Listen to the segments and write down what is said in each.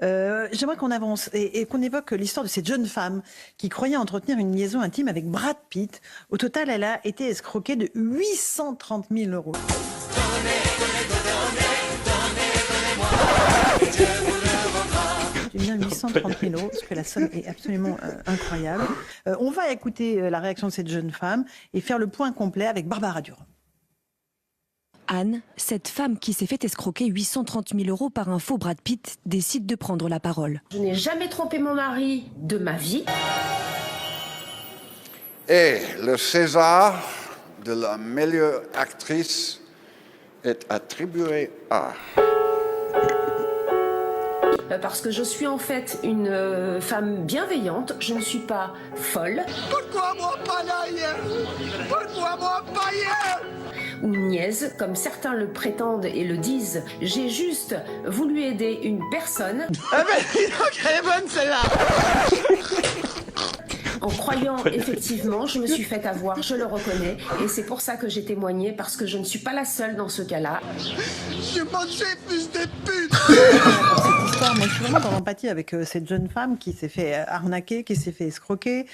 J'aimerais qu'on avance et qu'on évoque l'histoire de cette jeune femme qui croyait entretenir une liaison intime avec Brad Pitt. Au total, elle a été escroquée de 830 000 euros. Bien 830 000 euros, parce que la somme est absolument incroyable. On va écouter la réaction de cette jeune femme et faire le point complet avec Barbara Durand. Anne, cette femme qui s'est fait escroquer 830 000 euros par un faux Brad Pitt, décide de prendre la parole. Je n'ai jamais trompé mon mari de ma vie. Et le César de la meilleure actrice est attribué à... Parce que je suis en fait une femme bienveillante, je ne suis pas folle. Pourquoi moi pas d'ailleurs? Pourquoi moi pas hier? Ou niaise, comme certains le prétendent et le disent. J'ai juste voulu aider une personne. Ah ben, elle est bonne celle-là. En croyant effectivement, je me suis fait avoir, je le reconnais. Et c'est pour ça que j'ai témoigné, parce que je ne suis pas la seule dans ce cas-là. Je mangeais plus de pute. Pour cette histoire, moi je suis vraiment dans l'empathie avec cette jeune femme qui s'est fait arnaquer, qui s'est fait escroquer,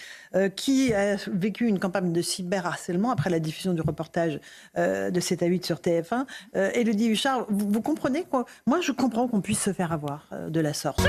qui a vécu une campagne de cyberharcèlement après la diffusion du reportage de 7 à 8 sur TF1. Élodie Huchard, vous comprenez quoi? Moi je comprends qu'on puisse se faire avoir de la sorte.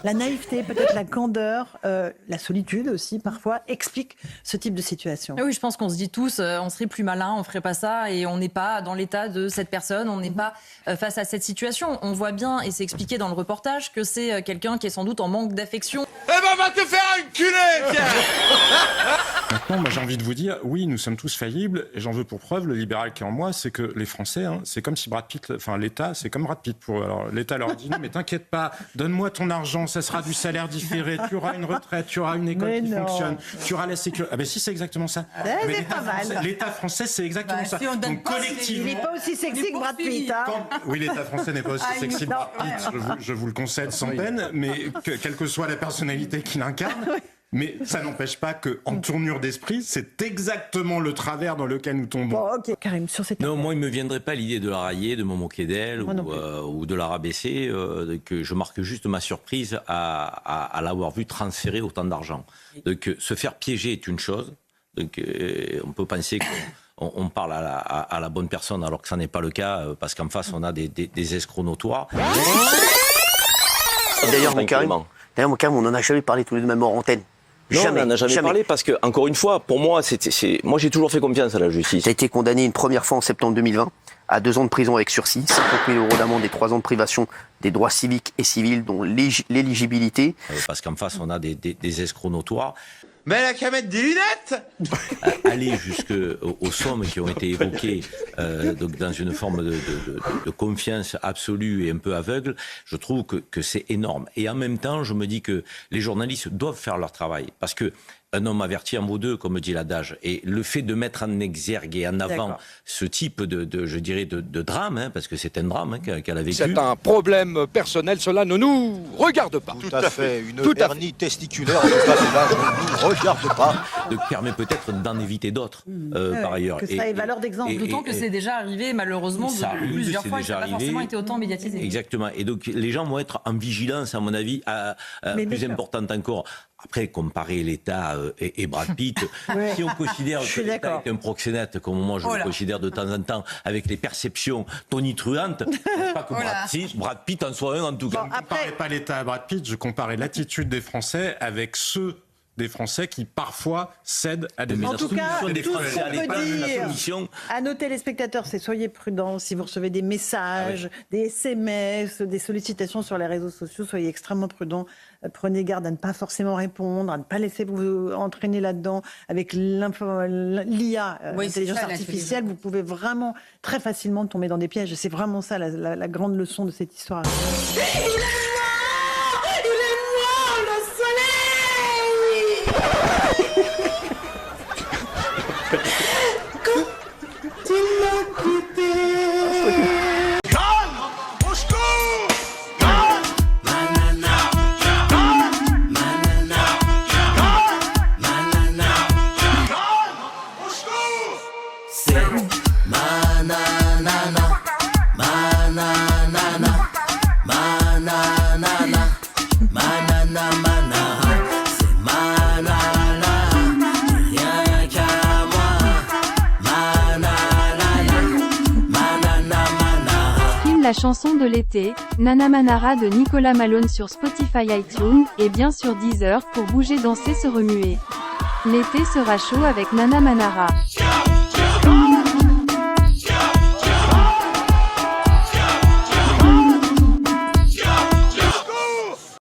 La naïveté, peut-être la candeur, la solitude aussi parfois expliquent ce type de situation. Oui, je pense qu'on se dit tous, on serait plus malin, on ferait pas ça, et on n'est pas dans l'état de cette personne, on n'est pas face à cette situation. On voit bien, et c'est expliqué dans le reportage, que c'est quelqu'un qui est sans doute en manque d'affection. Eh ben, va te faire enculer, tiens. Maintenant, moi, j'ai envie de vous dire, oui, nous sommes tous faillibles, et j'en veux pour preuve, le libéral qui est en moi, c'est que les Français, c'est comme si Brad Pitt, enfin l'État, c'est comme Brad Pitt pour eux. Alors l'État leur dit non, mais t'inquiète pas, donne-moi ton argent, ça sera du salaire différé, tu auras une retraite, tu auras une école qui fonctionne, tu auras la sécurité. Ah ben si, c'est exactement ça. C'est pas mal. L'État français, c'est exactement ça. Si on donne donc pas, collectivement, Il n'est pas aussi sexy que Brad Pitt. Hein. oui, l'État français n'est pas aussi sexy que Brad Pitt, je vous le concède sans peine, mais quelle que soit la personnalité qu'il incarne. Mais ça n'empêche pas qu'en tournure d'esprit, c'est exactement le travers dans lequel nous tombons. Bon, ok. Karim, sur cette... Non, moi, il ne me viendrait pas l'idée de la railler, de me moquer d'elle ou de la rabaisser, que je marque juste ma surprise à l'avoir vue transférer autant d'argent. Donc, se faire piéger est une chose. Donc, on peut penser qu'on parle à la bonne personne alors que ça n'est pas le cas, parce qu'en face, on a des escrocs notoires. D'ailleurs, mon Karim, on n'en a jamais parlé tous les deux, même hors antenne. Non, jamais, on n'en a jamais parlé parce que, encore une fois, pour moi, moi j'ai toujours fait confiance à la justice. Tu as été condamné une première fois en septembre 2020 à 2 ans de prison avec sursis, 50 000 euros d'amende et 3 ans de privation des droits civiques et civils, dont l'éligibilité. Parce qu'en face, on a des escrocs notoires. Mais elle a qu'à mettre des lunettes. Aller jusqu'aux sommes qui ont été évoquées donc dans une forme de confiance absolue et un peu aveugle, je trouve que c'est énorme. Et en même temps, je me dis que les journalistes doivent faire leur travail. Parce que un homme averti en vaut deux, comme dit l'adage. Et le fait de mettre en exergue et en avant ce type je dirais, de drame, parce que c'est un drame qu'elle a vécu. C'est un problème personnel, cela ne nous regarde pas. Tout à fait. Une hernie testiculaire, en tout cas, cela ne nous regarde pas. Donc permet peut-être d'en éviter d'autres, par ailleurs. Que ça ait valeur d'exemple. D'autant que c'est déjà arrivé, malheureusement, plusieurs fois, et ça n'a pas forcément été autant médiatisé. Exactement. Et donc les gens vont être en vigilance, à mon avis, plus importante encore. Après, comparer l'État et Brad Pitt, si on considère que l'État est un proxénète, comme moi je le considère de temps en temps, avec les perceptions tonitruantes, pas que Brad Pitt en soit un en tout cas. Je ne comparais pas l'État à Brad Pitt, je comparais l'attitude des Français avec ceux des Français qui parfois cèdent à des... En tout cas, tout ce qu'on peut dire à nos téléspectateurs, c'est soyez prudents. Si vous recevez des messages, des SMS, des sollicitations sur les réseaux sociaux, soyez extrêmement prudents. Prenez garde à ne pas forcément répondre, à ne pas laisser vous entraîner là-dedans. Avec l'IA, l'intelligence artificielle, vous pouvez vraiment très facilement tomber dans des pièges. C'est vraiment ça la grande leçon de cette histoire. c'est mananana, mananana, mananana, manana, mana, c'est manana, rien qu'à moi, mananana, manana, mana. Film la chanson de l'été, Nana Manara de Nicolas Malone sur Spotify, iTunes, et bien sur Deezer pour bouger, danser, se remuer. L'été sera chaud avec Nana Manara.